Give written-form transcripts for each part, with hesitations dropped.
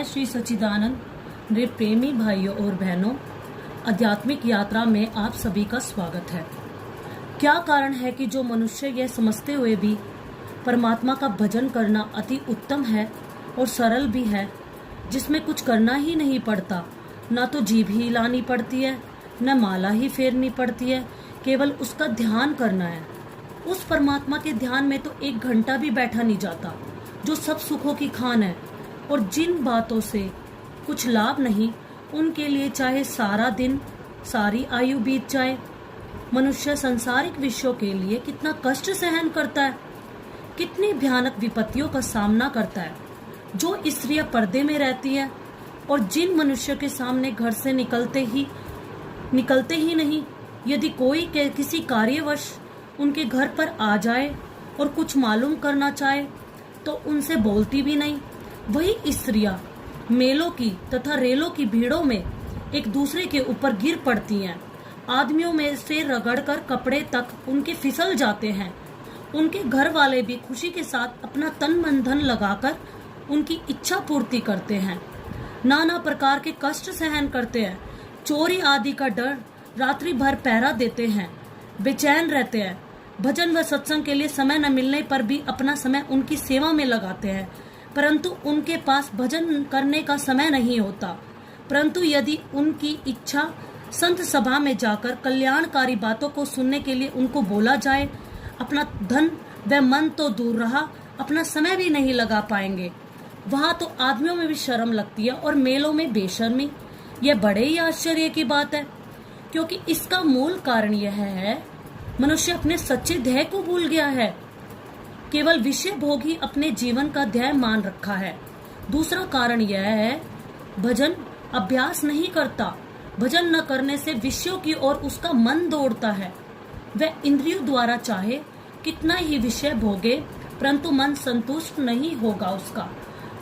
श्री सच्चिदानंद मेरे प्रेमी भाइयों और बहनों, आध्यात्मिक यात्रा में आप सभी का स्वागत है। क्या कारण है कि जो मनुष्य यह समझते हुए भी परमात्मा का भजन करना अति उत्तम है और सरल भी है, जिसमें कुछ करना ही नहीं पड़ता, ना तो जीभ ही हिलानी पड़ती है, न माला ही फेरनी पड़ती है, केवल उसका ध्यान करना है। उस परमात्मा के ध्यान में तो 1 घंटा भी बैठा नहीं जाता, जो सब सुखों की खान है। और जिन बातों से कुछ लाभ नहीं, उनके लिए चाहे सारा दिन सारी आयु बीत जाए। मनुष्य सांसारिक विषयों के लिए कितना कष्ट सहन करता है, कितनी भयानक विपत्तियों का सामना करता है। जो स्त्रियां पर्दे में रहती है और जिन मनुष्य के सामने घर से निकलते ही नहीं, यदि कोई किसी कार्यवश उनके घर पर आ जाए और कुछ मालूम करना चाहे तो उनसे बोलती भी नहीं। वही स्त्रियां मेलों की तथा रेलों की भीड़ों में एक दूसरे के ऊपर गिर पड़ती हैं। आदमियों में से रगड़कर कपड़े तक उनके फिसल जाते हैं। उनके घर वाले भी खुशी के साथ अपना तन मन धन लगाकर उनकी इच्छा पूर्ति करते हैं। नाना प्रकार के कष्ट सहन करते हैं। चोरी आदि का डर रात्रि भर पहरा देते हैं, बेचैन रहते हैं। भजन व सत्संग के लिए समय न मिलने पर भी अपना समय उनकी सेवा में लगाते हैं, परंतु उनके पास भजन करने का समय नहीं होता। परंतु यदि उनकी इच्छा संत सभा में जाकर कल्याणकारी बातों को सुनने के लिए उनको बोला जाए, अपना धन व मन तो दूर रहा, अपना समय भी नहीं लगा पाएंगे। वहां तो आदमियों में भी शर्म लगती है और मेलों में बेशर्मी। यह बड़े ही आश्चर्य की बात है, क्योंकि इसका मूल कारण यह है, मनुष्य अपने सच्चे ध्येय को भूल गया है। केवल विषय भोग ही अपने जीवन का ध्येय मान रखा है। दूसरा कारण यह है, भजन अभ्यास नहीं करता। भजन न करने से विषयों की ओर उसका मन दौड़ता है। वह इंद्रियों द्वारा चाहे कितना ही विषय भोगे, परंतु मन संतुष्ट नहीं होगा उसका,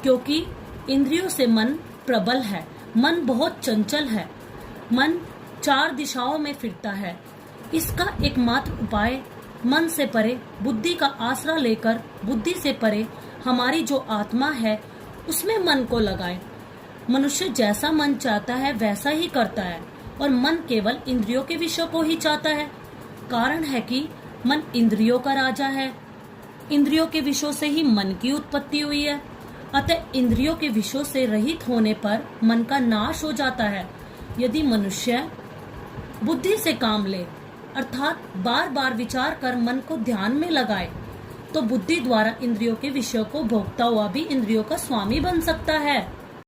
क्योंकि इंद्रियों से मन प्रबल है। मन बहुत चंचल है। मन 4 दिशाओं में फिरता है। इसका एकमात्र उपाय मन से परे बुद्धि का आसरा लेकर बुद्धि से परे हमारी जो आत्मा है उसमें मन को लगाए। मनुष्य जैसा मन चाहता है वैसा ही करता है और मन केवल इंद्रियों के विषयों को ही चाहता है। कारण है कि मन इंद्रियों का राजा है। इंद्रियों के विषयों से ही मन की उत्पत्ति हुई है। अतः इंद्रियों के विषयों से रहित होने पर मन का नाश हो जाता है। यदि मनुष्य बुद्धि से काम ले, अर्थात बार बार विचार कर मन को ध्यान में लगाए, तो बुद्धि द्वारा इंद्रियों के विषयों को भोगता हुआ भी इंद्रियों का स्वामी बन सकता है।